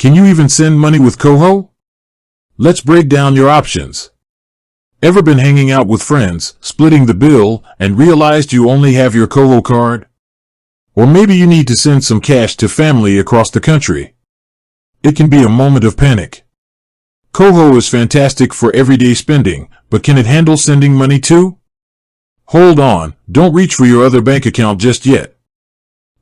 Can you even send money with KOHO? Let's break down your options. Ever been hanging out with friends, splitting the bill, and realized you only have your KOHO card? Or maybe you need to send some cash to family across the country. It can be a moment of panic. KOHO is fantastic for everyday spending, but can it handle sending money too? Hold on, don't reach for your other bank account just yet.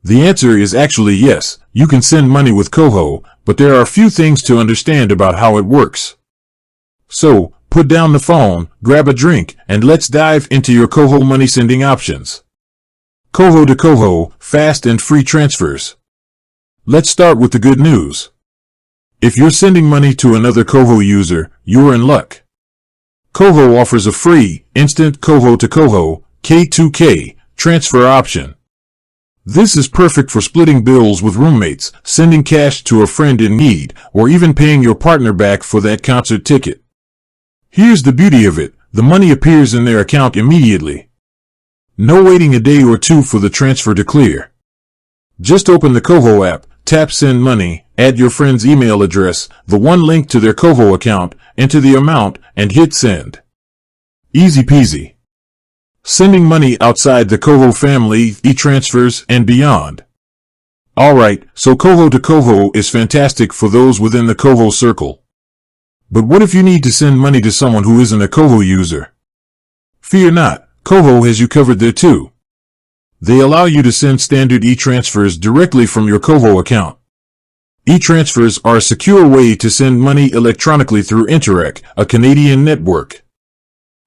The answer is actually yes, you can send money with KOHO, but there are a few things to understand about how it works. So, put down the phone, grab a drink, and let's dive into your KOHO money sending options. KOHO to KOHO, fast and free transfers. Let's start with the good news. If you're sending money to another KOHO user, you're in luck. KOHO offers a free, instant KOHO to KOHO, K2K, transfer option. This is perfect for splitting bills with roommates, sending cash to a friend in need, or even paying your partner back for that concert ticket. Here's the beauty of it, the money appears in their account immediately. No waiting a day or two for the transfer to clear. Just open the KOHO app, tap Send Money, add your friend's email address, the one linked to their KOHO account, enter the amount, and hit Send. Easy peasy. Sending money outside the KOHO family, e-transfers, and beyond. Alright, so KOHO to KOHO is fantastic for those within the KOHO circle. But what if you need to send money to someone who isn't a KOHO user? Fear not, KOHO has you covered there too. They allow you to send standard e-transfers directly from your KOHO account. E-transfers are a secure way to send money electronically through Interac, a Canadian network.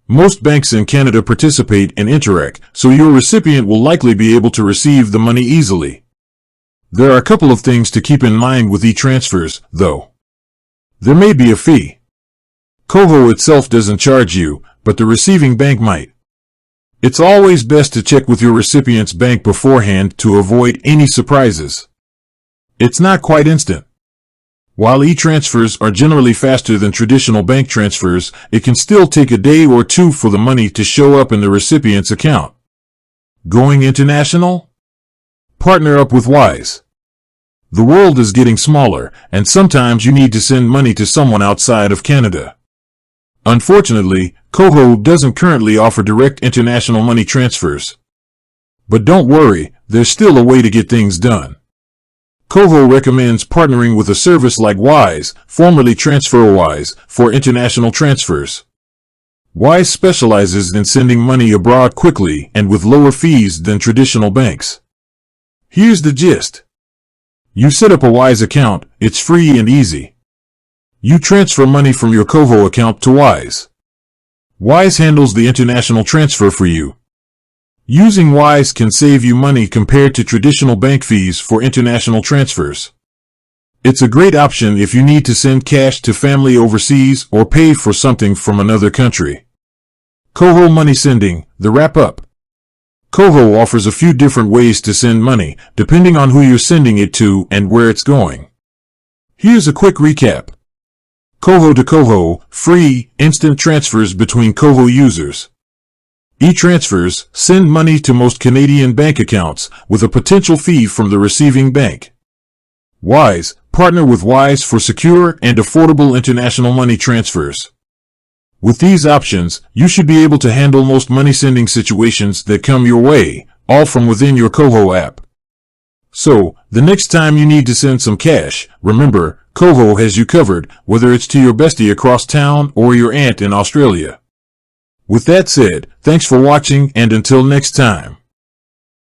Most banks in Canada participate in Interac, so your recipient will likely be able to receive the money easily. There are a couple of things to keep in mind with e-transfers, though. There may be a fee. KOHO itself doesn't charge you, but the receiving bank might. It's always best to check with your recipient's bank beforehand to avoid any surprises. It's not quite instant. While e-transfers are generally faster than traditional bank transfers, it can still take a day or two for the money to show up in the recipient's account. Going international? Partner up with Wise. The world is getting smaller, and sometimes you need to send money to someone outside of Canada. Unfortunately, KOHO doesn't currently offer direct international money transfers. But don't worry, there's still a way to get things done. KOHO recommends partnering with a service like Wise, formerly TransferWise, for international transfers. Wise specializes in sending money abroad quickly and with lower fees than traditional banks. Here's the gist. You set up a Wise account, it's free and easy. You transfer money from your KOHO account to Wise. Wise handles the international transfer for you. Using Wise can save you money compared to traditional bank fees for international transfers. It's a great option if you need to send cash to family overseas or pay for something from another country. KOHO money sending, the wrap-up. KOHO offers a few different ways to send money, depending on who you're sending it to and where it's going. Here's a quick recap. KOHO to KOHO, free, instant transfers between KOHO users. E-transfers, send money to most Canadian bank accounts, with a potential fee from the receiving bank. Wise, partner with Wise for secure and affordable international money transfers. With these options, you should be able to handle most money sending situations that come your way, all from within your KOHO app. So, the next time you need to send some cash, remember, KOHO has you covered, whether it's to your bestie across town or your aunt in Australia. With that said, thanks for watching, and until next time.